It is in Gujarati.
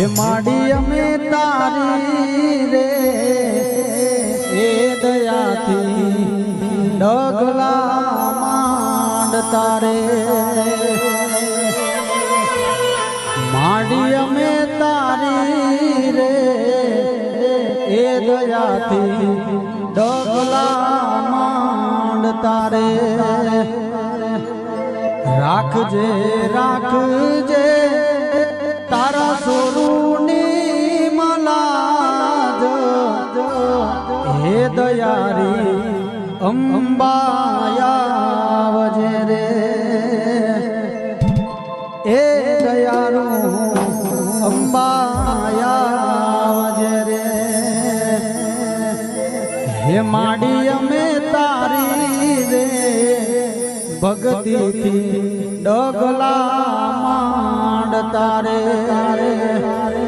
હે માડી અમે તારી રે એ દયાથી ડગલા માંડ તારે માડી અમે તારી રે એ દયાથી ડગલા માંડ તારે રાખજે રાખજે તારા સોરુની મલાજ હે દયારી અંબાયાવજે રે એ દયારું અંબાયાવજે રે હે માડી અમે તારી રે ભગતીથી ડગલા માંડ તારે